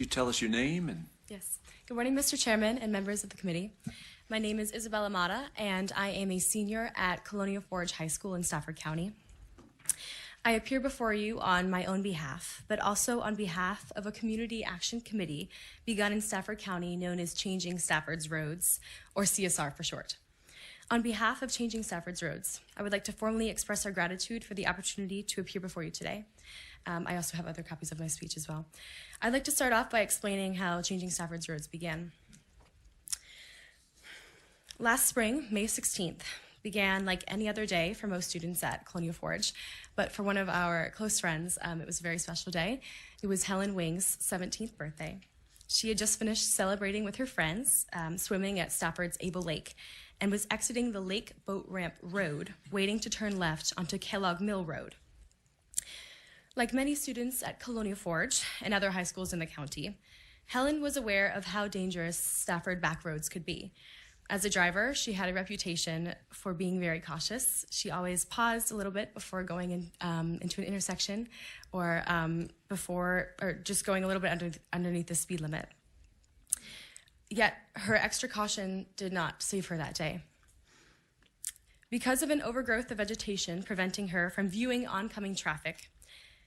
you tell us your name and... Yes. Good morning, Mr. Chairman and members of the committee. My name is Isabella Mata, and I am a senior at Colonial Forge High School in Stafford County. I appear before you on my own behalf, but also on behalf of a community action committee begun in Stafford County known as Changing Stafford's Roads, or CSR for short. On behalf of Changing Stafford's Roads, I would like to formally express our gratitude for the opportunity to appear before you today. I also have other copies of my speech as well. I'd like to start off by explaining how Changing Stafford's Roads began. Last spring, May 16th, began like any other day for most students at Colonial Forge, but for one of our close friends, it was a very special day. It was Helen Wing's 17th birthday. She had just finished celebrating with her friends, swimming at Stafford's Able Lake, and was exiting the Lake Boat Ramp Road, waiting to turn left onto Kellogg Mill Road. Like many students at Colonial Forge and other high schools in the county, Helen was aware of how dangerous Stafford back roads could be. As a driver, she had a reputation for being very cautious. She always paused a little bit before going into an intersection or just going a little bit underneath the speed limit. Yet her extra caution did not save her that day. Because of an overgrowth of vegetation preventing her from viewing oncoming traffic,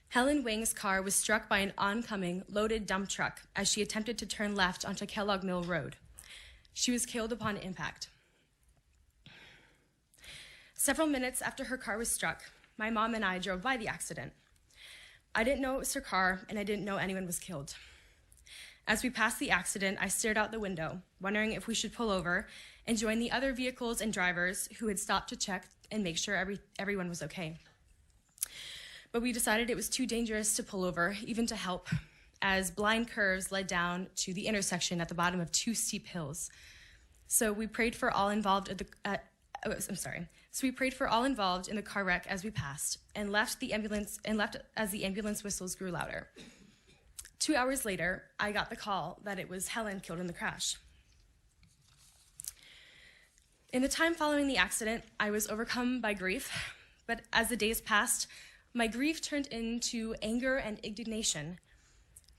Helen Wing's car was struck by an oncoming loaded dump truck as she attempted to turn left onto Kellogg Mill Road. She was killed upon impact. Several minutes after her car was struck, my mom and I drove by the accident. I didn't know it was her car, and I didn't know anyone was killed. As we passed the accident, I stared out the window, wondering if we should pull over and join the other vehicles and drivers who had stopped to check and make sure everyone was okay. But we decided it was too dangerous to pull over, even to help, as blind curves led down to the intersection at the bottom of two steep hills. So we prayed for all involved in the car wreck as we passed, and left as the ambulance whistles grew louder. 2 hours later, I got the call that it was Helen killed in the crash. In the time following the accident, I was overcome by grief, but as the days passed, my grief turned into anger and indignation.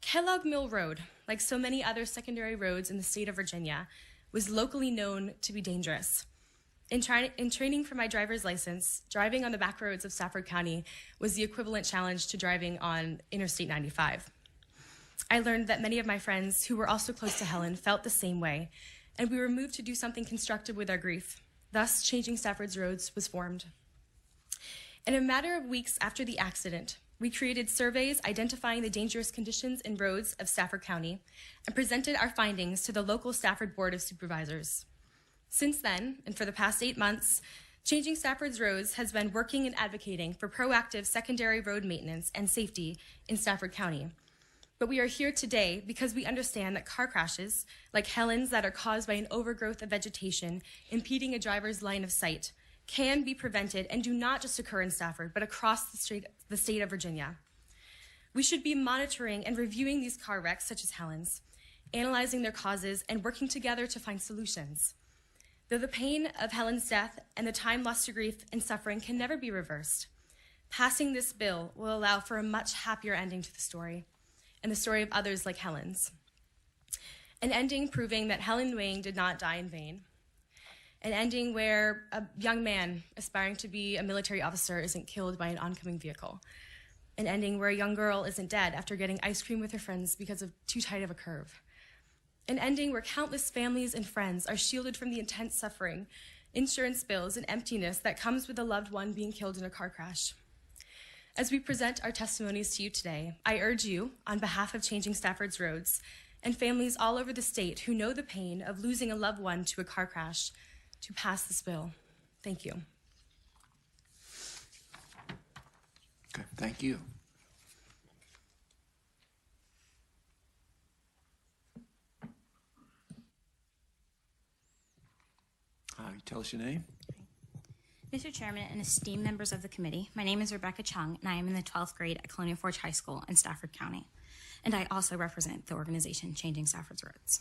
Kellogg Mill Road, like so many other secondary roads in the state of Virginia, was locally known to be dangerous. In training for my driver's license, driving on the back roads of Stafford County was the equivalent challenge to driving on Interstate 95. I learned that many of my friends who were also close to Helen felt the same way, and we were moved to do something constructive with our grief. Thus, Changing Stafford's Roads was formed. In a matter of weeks after the accident, we created surveys identifying the dangerous conditions in roads of Stafford County and presented our findings to the local Stafford Board of Supervisors. Since then, and for the past 8 months, Changing Stafford's Roads has been working and advocating for proactive secondary road maintenance and safety in Stafford County. But we are here today because we understand that car crashes, like Helen's that are caused by an overgrowth of vegetation impeding a driver's line of sight, can be prevented and do not just occur in Stafford, but across the state of Virginia. We should be monitoring and reviewing these car wrecks, such as Helen's, analyzing their causes, and working together to find solutions. Though the pain of Helen's death and the time lost to grief and suffering can never be reversed, passing this bill will allow for a much happier ending to the story, and the story of others like Helen's. An ending proving that Helen Wing did not die in vain. An ending where a young man aspiring to be a military officer isn't killed by an oncoming vehicle. An ending where a young girl isn't dead after getting ice cream with her friends because of too tight of a curve. An ending where countless families and friends are shielded from the intense suffering, insurance bills, and emptiness that comes with a loved one being killed in a car crash. As we present our testimonies to you today, I urge you, on behalf of Changing Stafford's Roads, and families all over the state who know the pain of losing a loved one to a car crash, to pass this bill. Thank you. Okay, thank you. You tell us your name. Mr. Chairman and esteemed members of the committee, my name is Rebecca Chang, and I am in the 12th grade at Colonial Forge High School in Stafford County, and I also represent the organization Changing Stafford's Roads.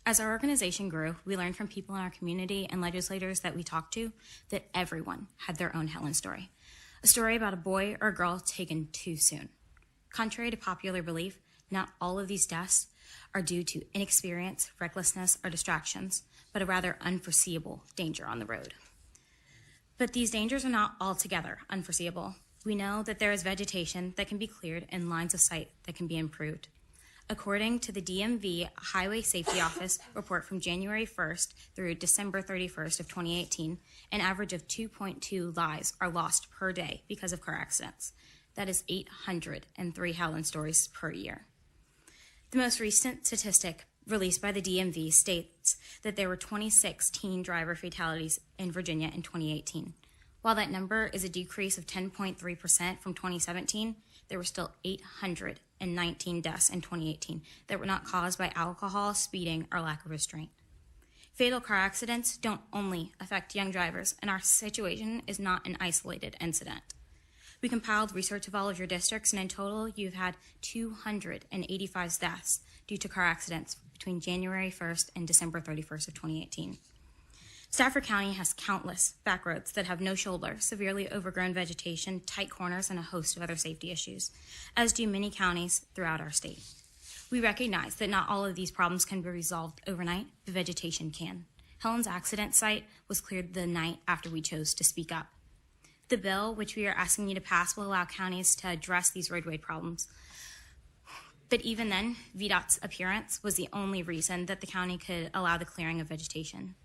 As our organization grew, we learned from people in our community and legislators that we talked to that everyone had their own Helen story, a story about a boy or a girl taken too soon. Contrary to popular belief, Not all of these deaths are due to inexperience, recklessness, or distractions, but a rather unforeseeable danger on the road. But these dangers are not altogether unforeseeable. We know that there is vegetation that can be cleared and lines of sight that can be improved. According to the DMV Highway Safety Office report from January 1st through December 31st of 2018, an average of 2.2 lives are lost per day because of car accidents. That is 803 Helen stories per year. The most recent statistic released by the DMV states that there were 26 teen driver fatalities in Virginia in 2018. While that number is a decrease of 10.3% from 2017, there were still 819 deaths in 2018 that were not caused by alcohol, speeding, or lack of restraint. Fatal car accidents don't only affect young drivers, and our situation is not an isolated incident. We compiled research of all of your districts, and in total, you've had 285 deaths due to car accidents between January 1st and December 31st of 2018. Stafford County has countless back roads that have no shoulder, severely overgrown vegetation, tight corners, and a host of other safety issues, as do many counties throughout our state. We recognize that not all of these problems can be resolved overnight, but vegetation can. Helen's accident site was cleared the night after we chose to speak up. The bill, which we are asking you to pass, will allow counties to address these roadway problems. But even then, VDOT's appearance was the only reason that the county could allow the clearing of vegetation.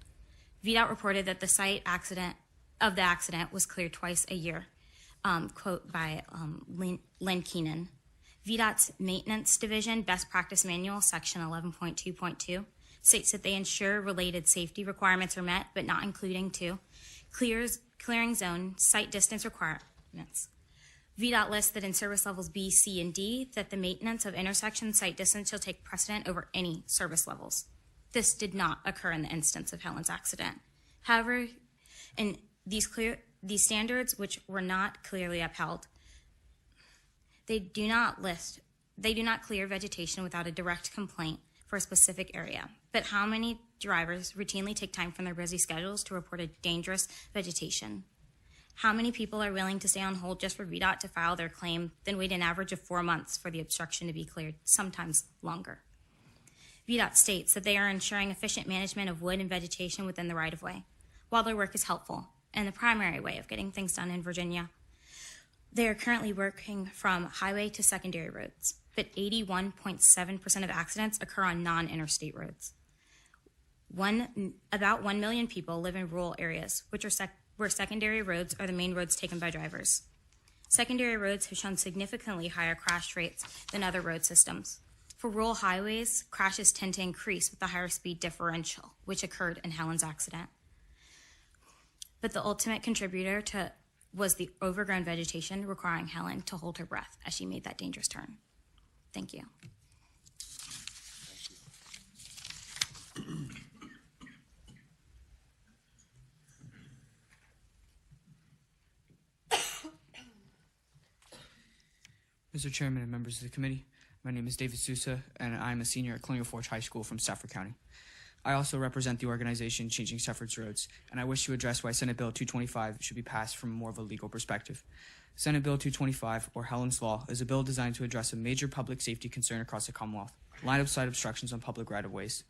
VDOT reported that the site of the accident was cleared twice a year, quote by Lynn Keenan. VDOT's Maintenance Division Best Practice Manual, Section 11.2.2, states that they ensure related safety requirements are met, but not including to clearing zone site distance requirements. VDOT lists that in service levels B, C, and D, that the maintenance of intersection site distance shall take precedent over any service levels. This did not occur in the instance of Helen's accident. However, in these standards, which were not clearly upheld, they do not clear vegetation without a direct complaint for a specific area. But how many drivers routinely take time from their busy schedules to report a dangerous vegetation? How many people are willing to stay on hold just for VDOT to file their claim, then wait an average of 4 months for the obstruction to be cleared, sometimes longer? VDOT states that they are ensuring efficient management of wood and vegetation within the right-of-way. While their work is helpful and the primary way of getting things done in Virginia, they are currently working from highway to secondary roads, but 81.7% of accidents occur on non-interstate roads. About 1 million people live in rural areas, where secondary roads are the main roads taken by drivers. Secondary roads have shown significantly higher crash rates than other road systems. For rural highways, crashes tend to increase with the higher speed differential, which occurred in Helen's accident. But the ultimate contributor was the overgrown vegetation, requiring Helen to hold her breath as she made that dangerous turn. Thank you. Mr. Chairman and members of the committee, my name is David Souza, and I'm a senior at Colonial Forge High School from Stafford County. I also represent the organization Changing Stafford's Roads, and I wish to address why Senate Bill 225 should be passed from more of a legal perspective. Senate Bill 225, or Helen's Law, is a bill designed to address a major public safety concern across the Commonwealth: line-of-sight obstructions on public right-of-ways.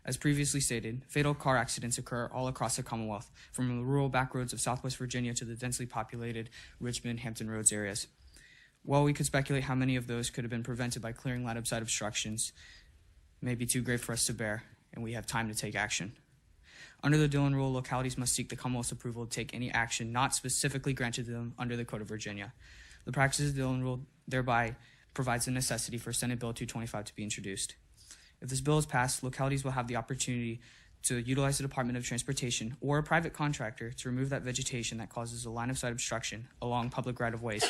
As previously stated, fatal car accidents occur all across the Commonwealth, from the rural back roads of Southwest Virginia to the densely populated Richmond, Hampton Roads areas. While we could speculate how many of those could have been prevented by clearing line-of-sight obstructions, may be too great for us to bear, and we have time to take action. Under the Dillon Rule, localities must seek the Commonwealth's approval to take any action not specifically granted to them under the Code of Virginia. The practice of the Dillon Rule thereby provides a necessity for Senate Bill 225 to be introduced. If this bill is passed, localities will have the opportunity to utilize the Department of Transportation or a private contractor to remove that vegetation that causes a line-of-sight obstruction along public right-of-ways.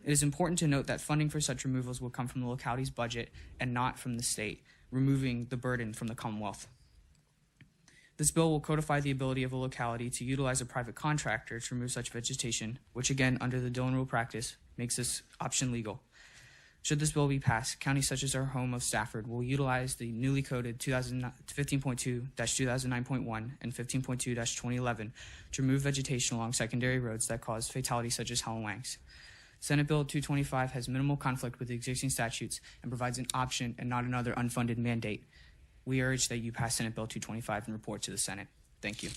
It is important to note that funding for such removals will come from the locality's budget and not from the state, removing the burden from the Commonwealth. This bill will codify the ability of a locality to utilize a private contractor to remove such vegetation, which again, under the Dillon Rule practice, makes this option legal. Should this bill be passed, counties such as our home of Stafford will utilize the newly coded 15.2-2009.1 and 15.2-2011 to remove vegetation along secondary roads that cause fatalities such as Helen Wang's. Senate Bill 225 has minimal conflict with the existing statutes and provides an option and not another unfunded mandate. We urge that you pass Senate Bill 225 and report to the Senate. Thank you.